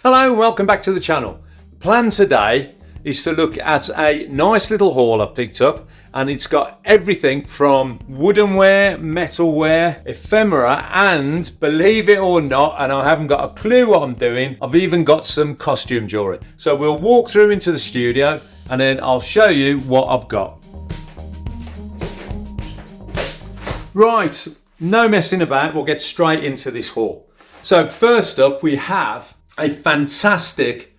Hello, welcome back to the channel. The plan today is to look at a nice little haul I've picked up, and it's got everything from woodenware, metalware, ephemera, and believe it or not, and I haven't got a clue what I'm doing, I've even got some costume jewellery. So we'll walk through into the studio and then I'll show you what I've got. Right, no messing about, we'll get straight into this haul. So first up we have a fantastic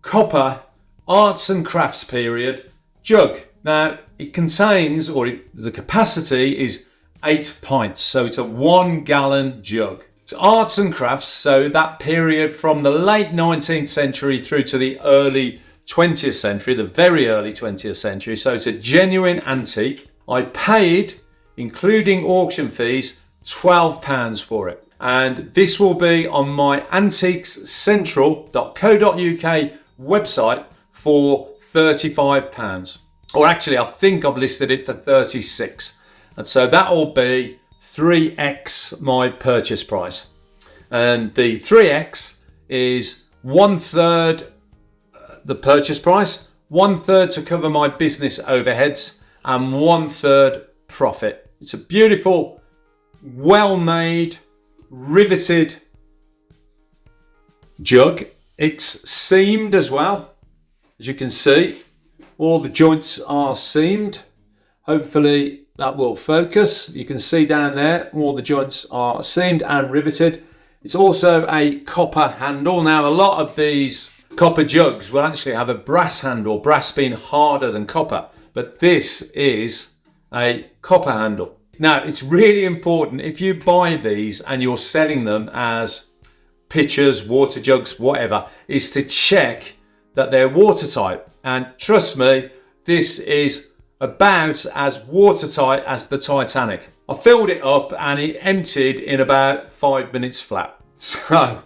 copper arts and crafts period jug. Now it contains, the capacity is 8 pints, so it's a 1 gallon jug. It's arts and crafts, so that period from the late 19th century through to the early 20th century, the very early 20th century, so it's a genuine antique. I paid, including auction fees, £12 for it. And this will be on my antiquescentral.co.uk website for £35. Or actually, I think I've listed it for 36. And so that will be 3x my purchase price. And the 3x is 1/3 the purchase price, 1/3 to cover my business overheads, and 1/3 profit. It's a beautiful, well-made, riveted jug. It's seamed as well, as you can see. All the joints are seamed. Hopefully that will focus. You can see down there all the joints are seamed and riveted. It's also a copper handle. Now a lot of these copper jugs will actually have a brass handle, brass being harder than copper, but this is a copper handle. Now, it's really important if you buy these and you're selling them as pitchers, water jugs, whatever, is to check that they're watertight. And trust me, this is about as watertight as the Titanic. I filled it up and it emptied in about 5 minutes flat. So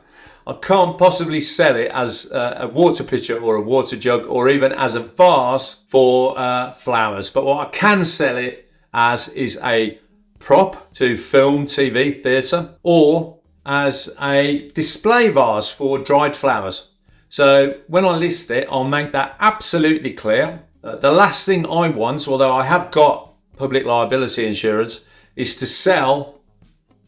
I can't possibly sell it as a water pitcher or a water jug or even as a vase for flowers. But what I can sell it as is a prop to film, TV, theatre, or as a display vase for dried flowers. So when I list it, I'll make that absolutely clear. The last thing I want, although I have got public liability insurance, is to sell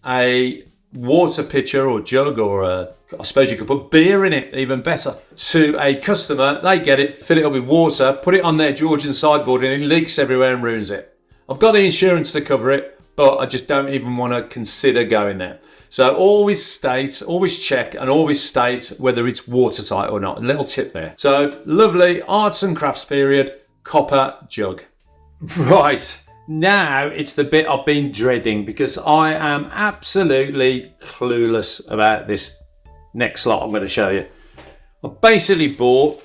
a water pitcher or jug or I suppose you could put beer in it, even better, to a customer. They get it, fill it up with water, put it on their Georgian sideboard and it leaks everywhere and ruins it. I've got the insurance to cover it, but I just don't even want to consider going there. So always check and always state whether it's watertight or not. A little tip there. So lovely arts and crafts period copper jug. Right, now it's the bit I've been dreading because I am absolutely clueless about this next lot I'm going to show you. I basically bought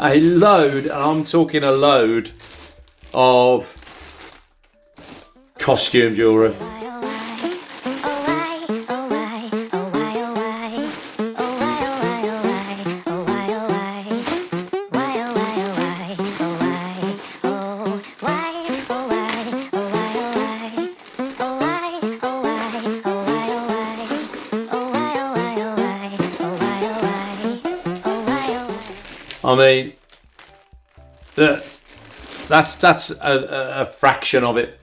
a load, and I'm talking a load, of costume jewellery. I mean, that's a fraction of it.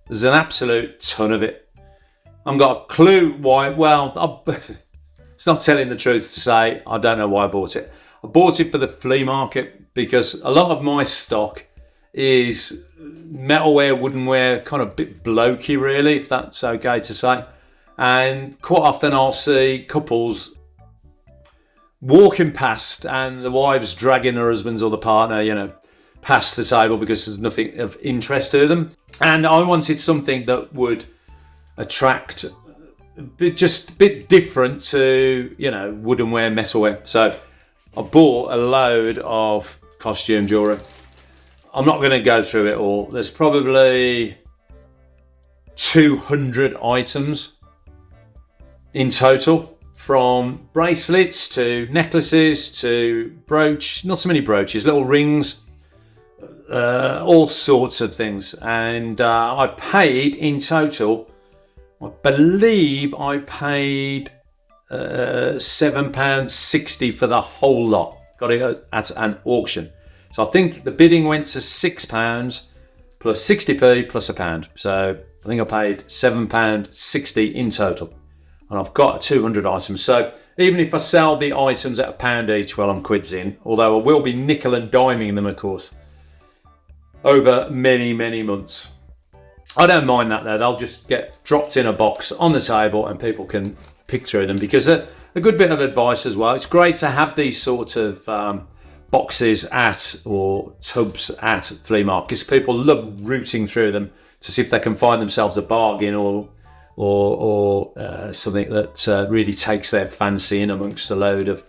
There's an absolute ton of it. I've got a clue why. Well, it's not telling the truth to say I don't know why I bought it. I bought it for the flea market because a lot of my stock is metalware, woodenware, kind of a bit blokey really, if that's okay to say. And quite often I'll see couples walking past and the wives dragging their husbands or the partner, past the table because there's nothing of interest to them. And I wanted something that would attract, just a bit different to, woodenware, metalware. So I bought a load of costume jewellery. I'm not going to go through it all. There's probably 200 items in total. From bracelets to necklaces to brooch, not so many brooches, little rings, all sorts of things. And I paid in total, I believe I paid £7.60 for the whole lot. Got it at an auction. So I think the bidding went to £6 plus 60p plus £1. So I think I paid £7.60 in total. And I've got 200 items. So even if I sell the items at £1 each, well, I'm quids in. Although I will be nickel and diming them, of course, over many, many months. I don't mind that though. They'll just get dropped in a box on the table and people can pick through them, because a good bit of advice as well. It's great to have these sort of boxes or tubs at flea markets. People love rooting through them to see if they can find themselves a bargain or something that really takes their fancy in amongst a load of,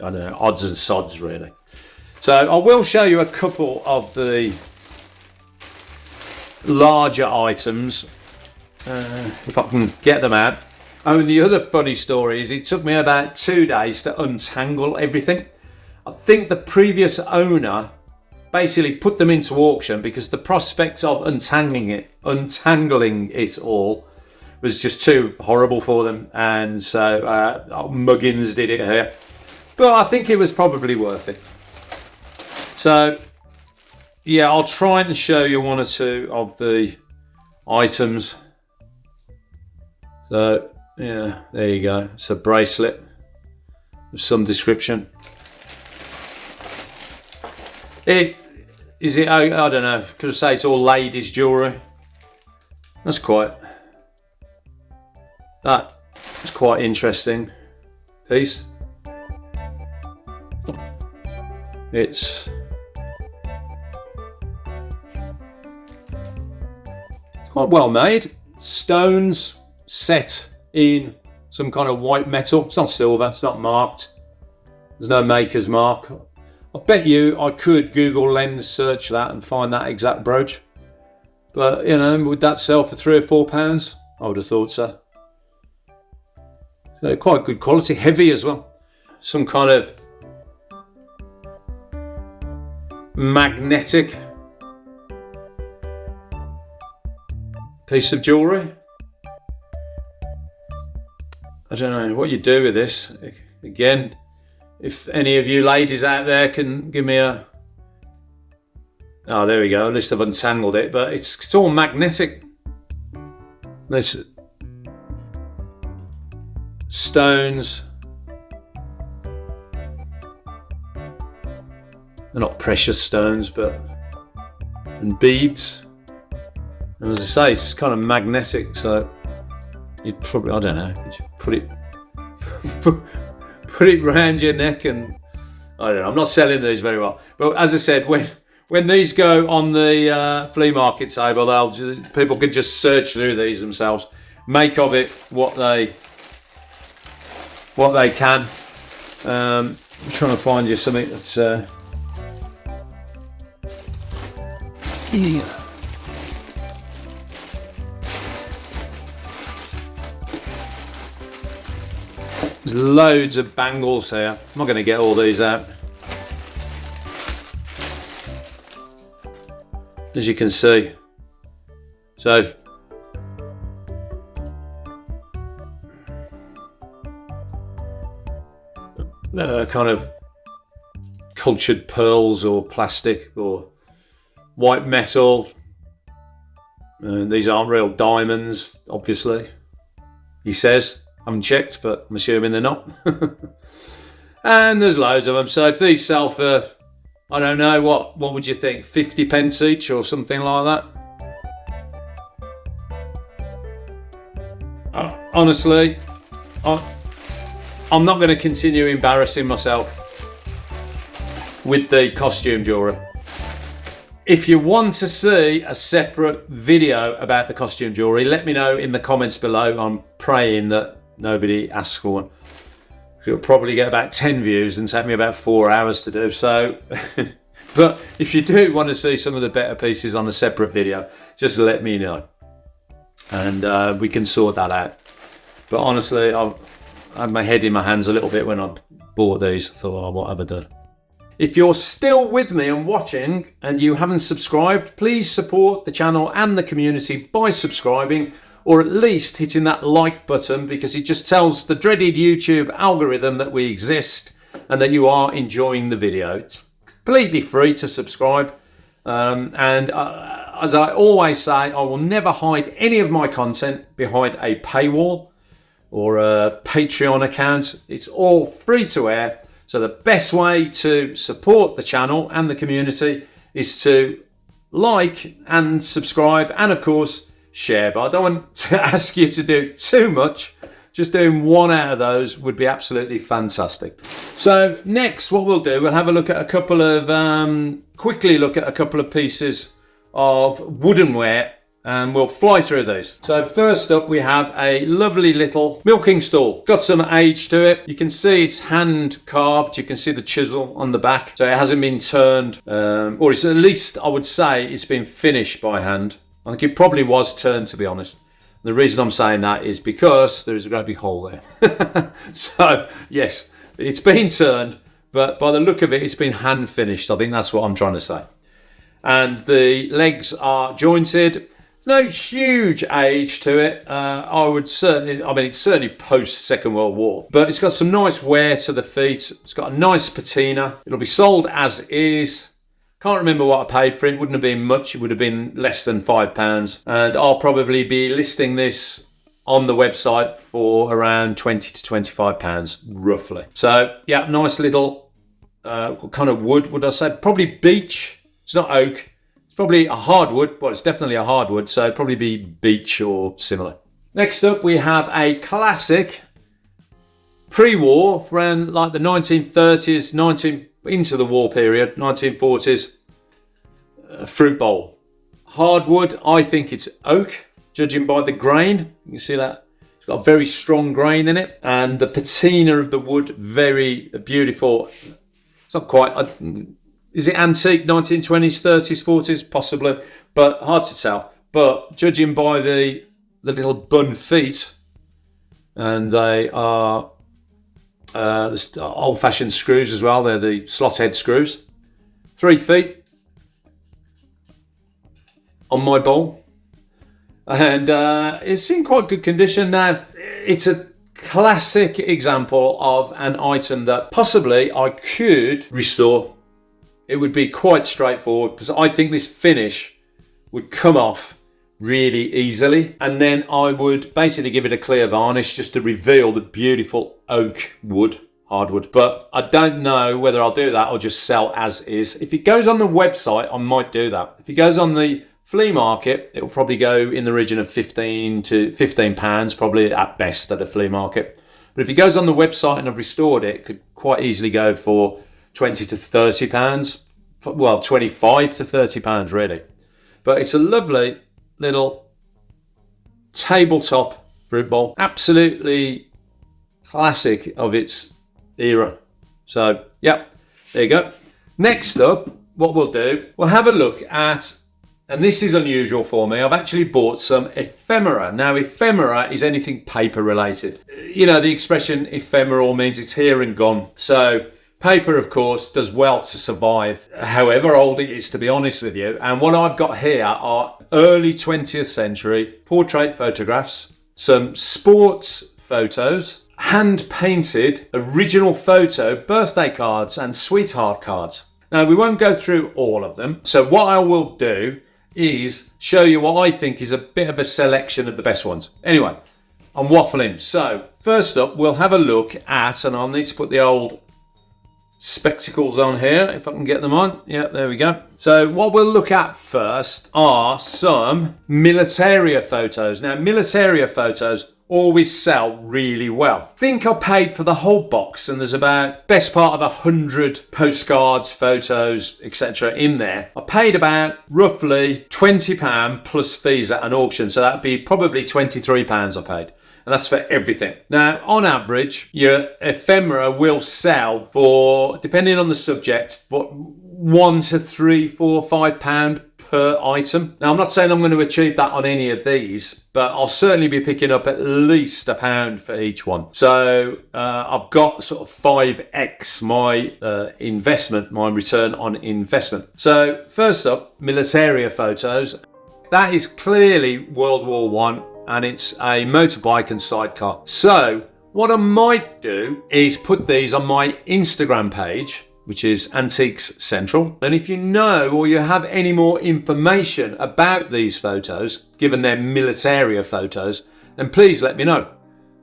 I don't know, odds and sods really. So I will show you a couple of the larger items if I can get them out. Oh, and the other funny story is it took me about 2 days to untangle everything. I think the previous owner basically put them into auction because the prospect of untangling it all was just too horrible for them, and so Muggins did it here. But I think it was probably worth it. So yeah, I'll try and show you one or two of the items. So yeah, there you go. It's a bracelet of some description. I don't know, could I say it's all ladies' jewellery? That's quite interesting piece. It's quite well made. Stones set in some kind of white metal. It's not silver, it's not marked. There's no maker's mark. I bet you I could Google lens search that and find that exact brooch. But, you know, would that sell for £3 or £4? I would have thought so. So quite good quality, heavy as well. Some kind of magnetic piece of jewellery. I don't know what you do with this. Again, if any of you ladies out there can give me a... Oh, there we go. At least I've untangled it, but it's all magnetic. There's stones. They're not precious stones, and beads. And as I say, it's kind of magnetic, so you'd probably, I don't know, you'd put it around your neck, and I don't know, I'm not selling these very well. But as I said, when these go on the flea market table, people can just search through these themselves, make of it what they can. I'm trying to find you something that's yeah. There's loads of bangles here. I'm not going to get all these out. As you can see. So kind of cultured pearls or plastic or white metal. These aren't real diamonds, obviously, he says. I haven't checked, but I'm assuming they're not. And there's loads of them. So if these sell for, I don't know, what would you think? 50p each or something like that? Honestly, I'm not going to continue embarrassing myself with the costume jewellery. If you want to see a separate video about the costume jewellery, let me know in the comments below. I'm praying that nobody asks for one. It'll probably get about 10 views and take me about 4 hours to do so. But if you do want to see some of the better pieces on a separate video, just let me know, and we can sort that out. But honestly, I had my head in my hands a little bit when I bought these. I thought, oh, what have I done? If you're still with me and watching and you haven't subscribed, please support the channel and the community by subscribing. or at least hitting that like button, because it just tells the dreaded YouTube algorithm that we exist and that you are enjoying the video. It's completely free to subscribe. As I always say, I will never hide any of my content behind a paywall or a Patreon account. It's all free to air. So the best way to support the channel and the community is to like and subscribe, and of course share. But I don't want to ask you to do too much. Just doing one out of those would be absolutely fantastic. So next, what we'll do, we'll have a look at a couple of, quickly look at a couple of pieces of woodenware, and we'll fly through these. So first up, we have a lovely little milking stool. Got some age to it. You can see it's hand carved. You can see the chisel on the back. So it hasn't been turned, or it's, at least I would say it's been finished by hand. I think it probably was turned, to be honest. The reason I'm saying that is because there's a great big hole there. So yes, it's been turned, but by the look of it, it's been hand finished. I think that's what I'm trying to say. And the legs are jointed. There's no huge age to it. I mean, it's certainly post Second World War, but it's got some nice wear to the feet. It's got a nice patina. It'll be sold as is. Can't remember what I paid for it. Wouldn't have been much. It would have been less than £5. And I'll probably be listing this on the website for around £20 to £25, roughly. So yeah, nice little kind of wood, would I say? Probably beech. It's not oak. It's probably a hardwood. Well, it's definitely a hardwood, so it'd probably be beech or similar. Next up, we have a classic pre-war, around like the 1930s, into the war period, 1940s, fruit bowl. Hardwood, I think it's oak, judging by the grain. You can see that it's got a very strong grain in it, and the patina of the wood, very beautiful. It's not quite, is it antique, 1920s, 30s, 40s? Possibly, but hard to tell. But judging by the little bun feet, and they are old-fashioned screws as well. They're the slot head screws. 3 feet on my bowl, and it's in quite good condition now. It's a classic example of an item that possibly I could restore. It would be quite straightforward, because I think this finish would come off really easily, and then I would basically give it a clear varnish just to reveal the beautiful oak wood, hardwood. But I don't know whether I'll do that or just sell as is. If it goes on the website, I might do that. If it goes on the flea market, it will probably go in the region of £15 to £15, probably at best at a flea market. But if it goes on the website and I've restored it, it could quite easily go for £20 to £30. Well, £25 to £30 really. But it's a lovely little tabletop fruit bowl, absolutely classic of its era. So yeah, there you go. Next up, what we'll do, we'll have a look at, and this is unusual for me, I've actually bought some ephemera. Now, ephemera is anything paper related. You know, the expression ephemeral means it's here and gone. So paper, of course, does well to survive, however old it is, to be honest with you. And what I've got here are early 20th century portrait photographs, some sports photos, hand-painted original photo birthday cards and sweetheart cards. Now, we won't go through all of them. So what I will do is show you what I think is a bit of a selection of the best ones. Anyway, I'm waffling. So first up, we'll have a look at, and I'll need to put the old spectacles on here if I can get them on. Yeah, there we go. So what we'll look at first are some militaria photos. Now, militaria photos always sell really well. I think I paid for the whole box, and there's about best part of 100 postcards, photos, etc. in there. I paid about roughly £20 plus fees at an auction, so that'd be probably £23 I paid. And that's for everything. Now, on average, your ephemera will sell for, depending on the subject, for £1 to £3, £4, £5 per item. Now, I'm not saying I'm going to achieve that on any of these, but I'll certainly be picking up at least £1 for each one. So I've got sort of 5x my investment, my return on investment. So first up, militaria photos. That is clearly World War I. and it's a motorbike and sidecar. So what I might do is put these on my Instagram page, which is Antiques Central. And if you know or you have any more information about these photos, given they're militaria photos, then please let me know.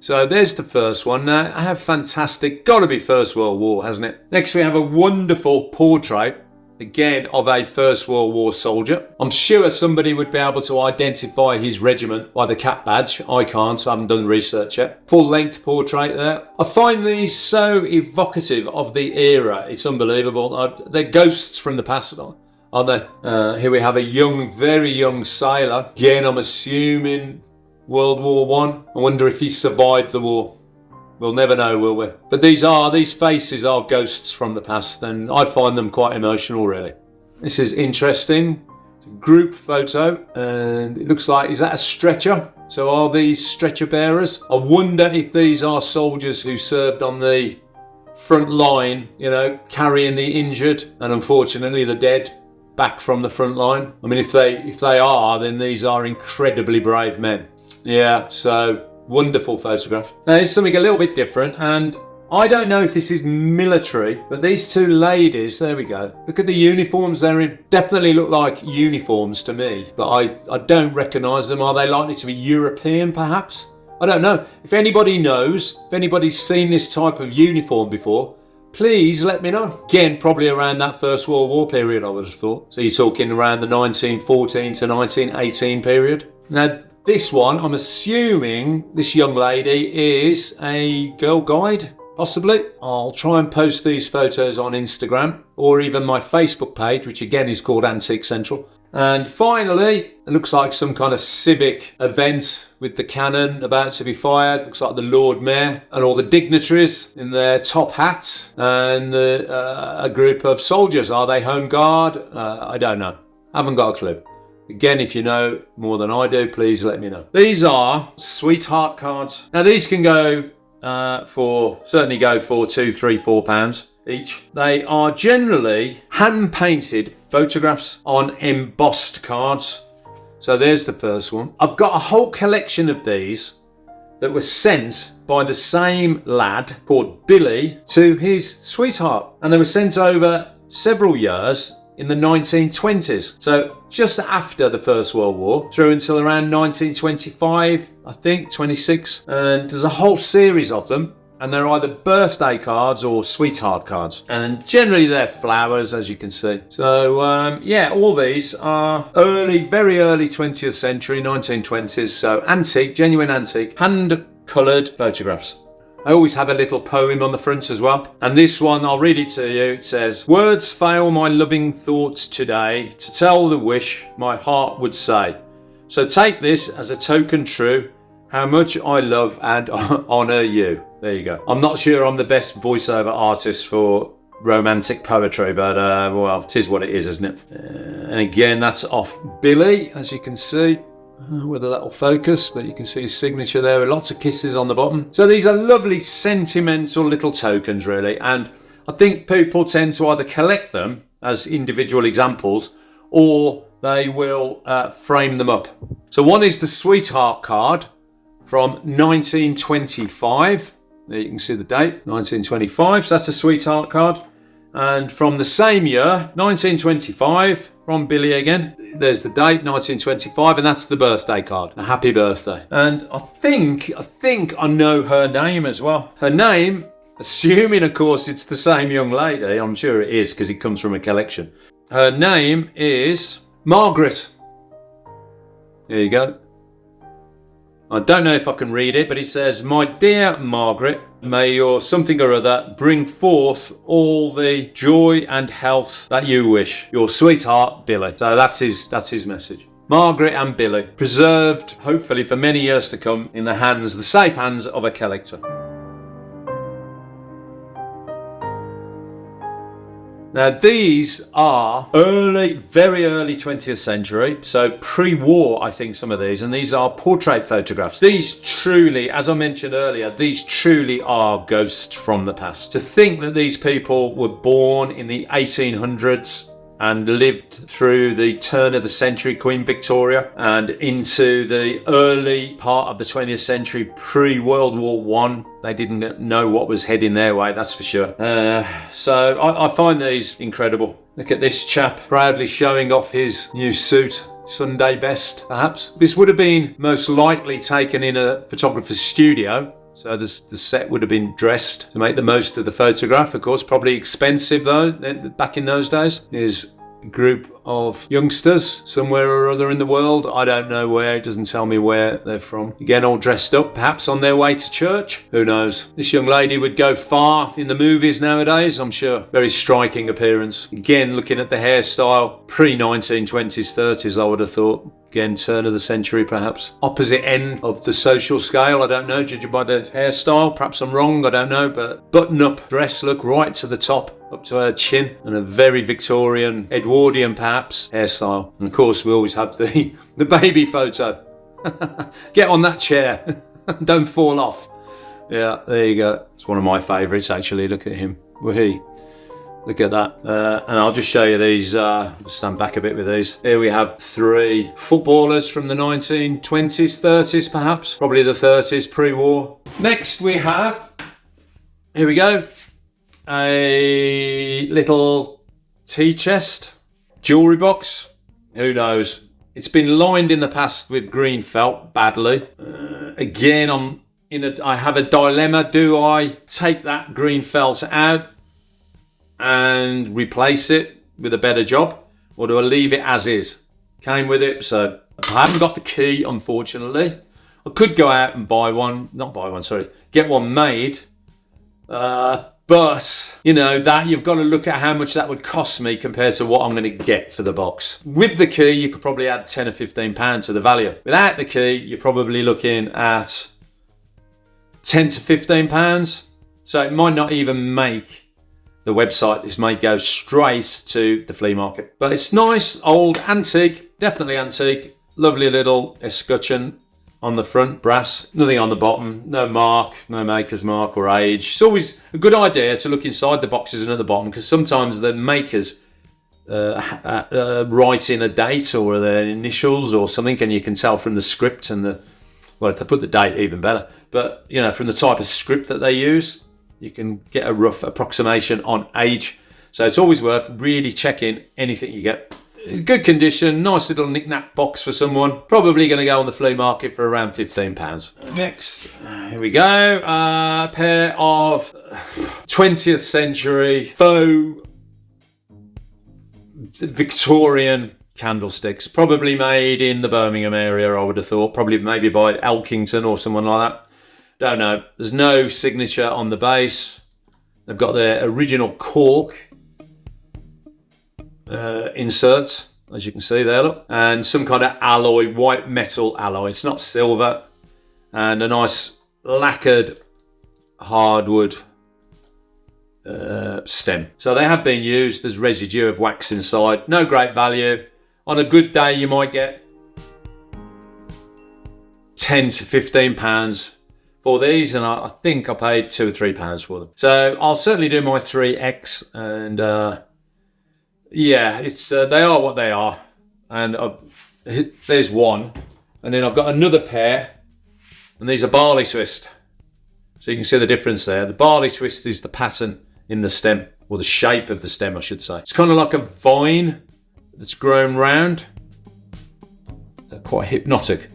So there's the first one. Now, how fantastic. Got to be First World War, hasn't it? Next we have a wonderful portrait, again, of a First World War soldier. I'm sure somebody would be able to identify his regiment by the cap badge. I can't, so I haven't done research yet. Full-length portrait there. I find these so evocative of the era. It's unbelievable. They're ghosts from the past, aren't they? Here we have a young, very young sailor. Again, I'm assuming World War One. I wonder if he survived the war. We'll never know, will we? But these faces are ghosts from the past, and I find them quite emotional, really. This is interesting. It's a group photo, and it looks like, is that a stretcher? So are these stretcher bearers? I wonder if these are soldiers who served on the front line, you know, carrying the injured and unfortunately the dead back from the front line. I mean, if they are, then these are incredibly brave men. Yeah, so wonderful photograph. Now here's something a little bit different, and I don't know if this is military, but these two ladies, there we go. Look at the uniforms they're in. Definitely look like uniforms to me, but I don't recognise them. Are they likely to be European perhaps? I don't know. If anybody knows, if anybody's seen this type of uniform before, please let me know. Again, probably around that First World War period, I would have thought. So you're talking around the 1914 to 1918 period. Now, this one, I'm assuming this young lady is a girl guide, possibly. I'll try and post these photos on Instagram or even my Facebook page, which again is called Antique Central. And finally, it looks like some kind of civic event with the cannon about to be fired. Looks like the Lord Mayor and all the dignitaries in their top hats and a group of soldiers. Are they Home Guard? I don't know. Haven't got a clue. Again, if you know more than I do, please let me know. These are sweetheart cards. Now these can go certainly go for £2, £3, £4 each. They are generally hand painted photographs on embossed cards. So there's the first one. I've got a whole collection of these that were sent by the same lad called Billy to his sweetheart, and they were sent over several years in the 1920s. So just after the First World War, through until around 1925, I think, 26. And there's a whole series of them. And they're either birthday cards or sweetheart cards. And generally they're flowers, as you can see. So, yeah, all these are very early 20th century, 1920s. So antique, genuine antique, hand-coloured photographs. I always have a little poem on the front as well. And this one, I'll read it to you. It says, "Words fail my loving thoughts today to tell the wish my heart would say. So take this as a token true, how much I love and honour you." There you go. I'm not sure I'm the best voiceover artist for romantic poetry, but well, it is what it is, isn't it? And again, that's off Billy, as you can see. Whether that'll focus, but you can see his signature there with lots of kisses on the bottom. So these are lovely sentimental little tokens, really, and I think people tend to either collect them as individual examples or they will frame them up. So one is the sweetheart card from 1925. There you can see the date, 1925, so that's a sweetheart card. And from the same year, 1925, from Billy again, there's the date, 1925, and that's the birthday card. A happy birthday. And I think I know her name as well. Her name, assuming of course it's the same young lady, I'm sure it is because it comes from a collection. Her name is Margaret. There you go. I don't know if I can read it, but it says, "My dear Margaret, may your something or other bring forth all the joy and health that you wish. Your sweetheart, Billy." So that's his message. Margaret and Billy, preserved, hopefully for many years to come, in the safe hands of a collector. Now these are very early 20th century, so pre-war I think some of these, and these are portrait photographs. These truly, as I mentioned earlier, these truly are ghosts from the past. To think that these people were born in the 1800s and lived through the turn of the century, Queen Victoria, and into the early part of the 20th century, pre-World War One. They didn't know what was heading their way, that's for sure. So I find these incredible. Look at this chap proudly showing off his new suit. Sunday best, perhaps. This would have been most likely taken in a photographer's studio. So the set would have been dressed to make the most of the photograph. Of course, probably expensive though, back in those days. Here's a group of youngsters somewhere or other in the world. I don't know where, it doesn't tell me where they're from. Again, all dressed up, perhaps on their way to church. Who knows? This young lady would go far in the movies nowadays, I'm sure. Very striking appearance. Again, looking at the hairstyle, pre-1920s, 30s, I would have thought. Again, turn of the century, perhaps. Opposite end of the social scale, I don't know, judging by the hairstyle. Perhaps I'm wrong, I don't know, but button-up dress, look, right to the top, up to her chin, and a very Victorian, Edwardian perhaps, hairstyle. And of course, we always have the baby photo. Get on that chair, don't fall off. Yeah, there you go. It's one of my favourites, actually. Look at him. Wahee. Look at that. And I'll just show you these. Stand back a bit with these. Here we have 3 footballers from the 1920s, 30s perhaps. Probably the 30s, pre-war. Next we have, here we go, a little tea chest, jewellery box. Who knows? It's been lined in the past with green felt, badly. Again, I have a dilemma. Do I take that green felt out and replace it with a better job, or do I leave it as is? Came with it, so I haven't got the key, unfortunately. I could go out and get one made, but you know that you've got to look at how much that would cost me compared to what I'm going to get for the box. With the key, you could probably add 10 or 15 pounds to the value. Without the key, you're probably looking at 10 to 15 pounds. So it might not even make the website. This may go straight to the flea market. But it's nice, old, antique, definitely antique. Lovely little escutcheon on the front, brass. Nothing on the bottom, no mark, no maker's mark or age. It's always a good idea to look inside the boxes and at the bottom, because sometimes the makers write in a date or their initials or something, and you can tell from the script and well, if they put the date, even better. But, you know, from the type of script that they use, you can get a rough approximation on age. So it's always worth really checking anything you get. Good condition, nice little knick-knack box for someone. Probably going to go on the flea market for around £15. Next, here we go. A pair of 20th century faux Victorian candlesticks. Probably made in the Birmingham area, I would have thought. Probably maybe by Elkington or someone like that. Don't know. There's no signature on the base. They've got their original cork inserts, as you can see there, look. And some kind of alloy, white metal alloy. It's not silver. And a nice lacquered hardwood stem. So they have been used. There's residue of wax inside. No great value. On a good day, you might get 10 to 15 pounds for these, and I think I paid £2 or £3 for them. So I'll certainly do my 3X, and yeah, it's they are what they are. And there's one, and then I've got another pair, and these are barley twist. So you can see the difference there. The barley twist is the pattern in the stem, or the shape of the stem, I should say. It's kind of like a vine that's grown round. They're quite hypnotic.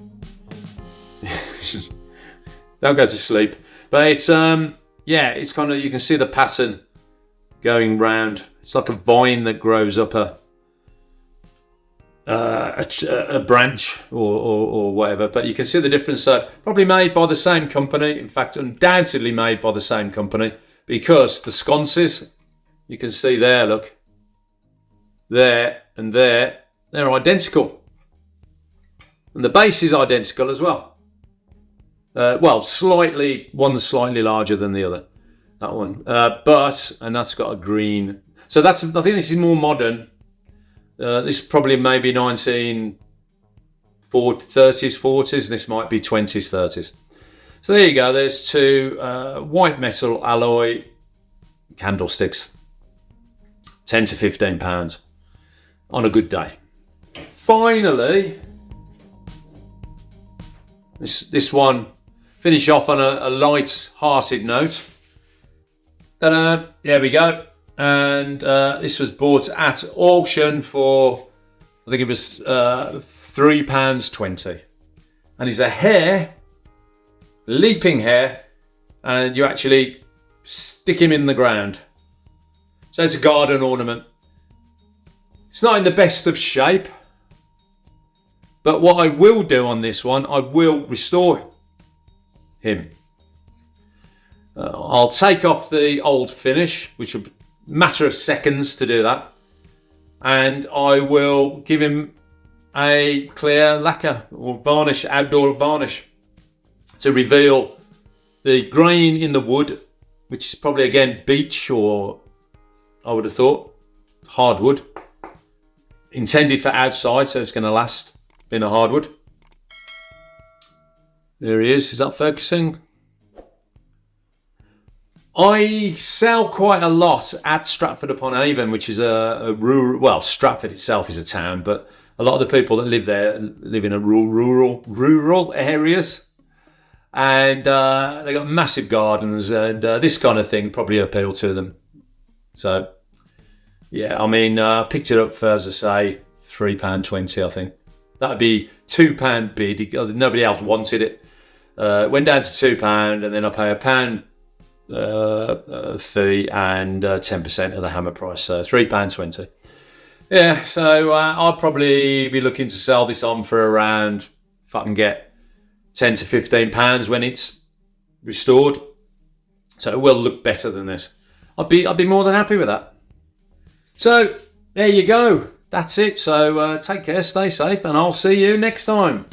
Don't go to sleep. But it's yeah, it's kind of, you can see the pattern going round. It's like a vine that grows up a branch or whatever. But you can see the difference. So probably made by the same company. In fact, undoubtedly made by the same company, because the sconces, you can see there, look, there and there, they're identical. And the base is identical as well. Well, one's slightly larger than the other, that one. And that's got a green. So I think this is more modern. This is probably maybe 1930s, 40s. This might be 20s, 30s. So there you go. There's 2 white metal alloy candlesticks. 10 to 15 pounds. on a good day. Finally, this one, finish off on a light-hearted note. Ta-da! There we go. And this was bought at auction for, I think it was £3.20. And it's a hare, leaping hare, and you actually stick him in the ground. So it's a garden ornament. It's not in the best of shape, but what I will do on this one, I will restore him. I'll take off the old finish, which will be a matter of seconds to do that, and I will give him a clear lacquer or varnish, outdoor varnish, to reveal the grain in the wood, which is probably again beech, or I would have thought hardwood, intended for outside, so it's going to last, being a hardwood. There he is that focusing? I sell quite a lot at Stratford upon Avon, which is a rural, well, Stratford itself is a town, but a lot of the people that live there live in a rural areas, and they got massive gardens, and this kind of thing probably appeal to them. So yeah, I mean, picked it up for, as I say, £3.20. I think that'd be £2 bid. Nobody else wanted it. Went down to £2, and then I pay £1 fee and 10% of the hammer price, so £3.20. Yeah, so I'll probably be looking to sell this on for around, if I can get £10 to £15 when it's restored. So it will look better than this. I'd be more than happy with that. So there you go. That's it. So take care, stay safe, and I'll see you next time.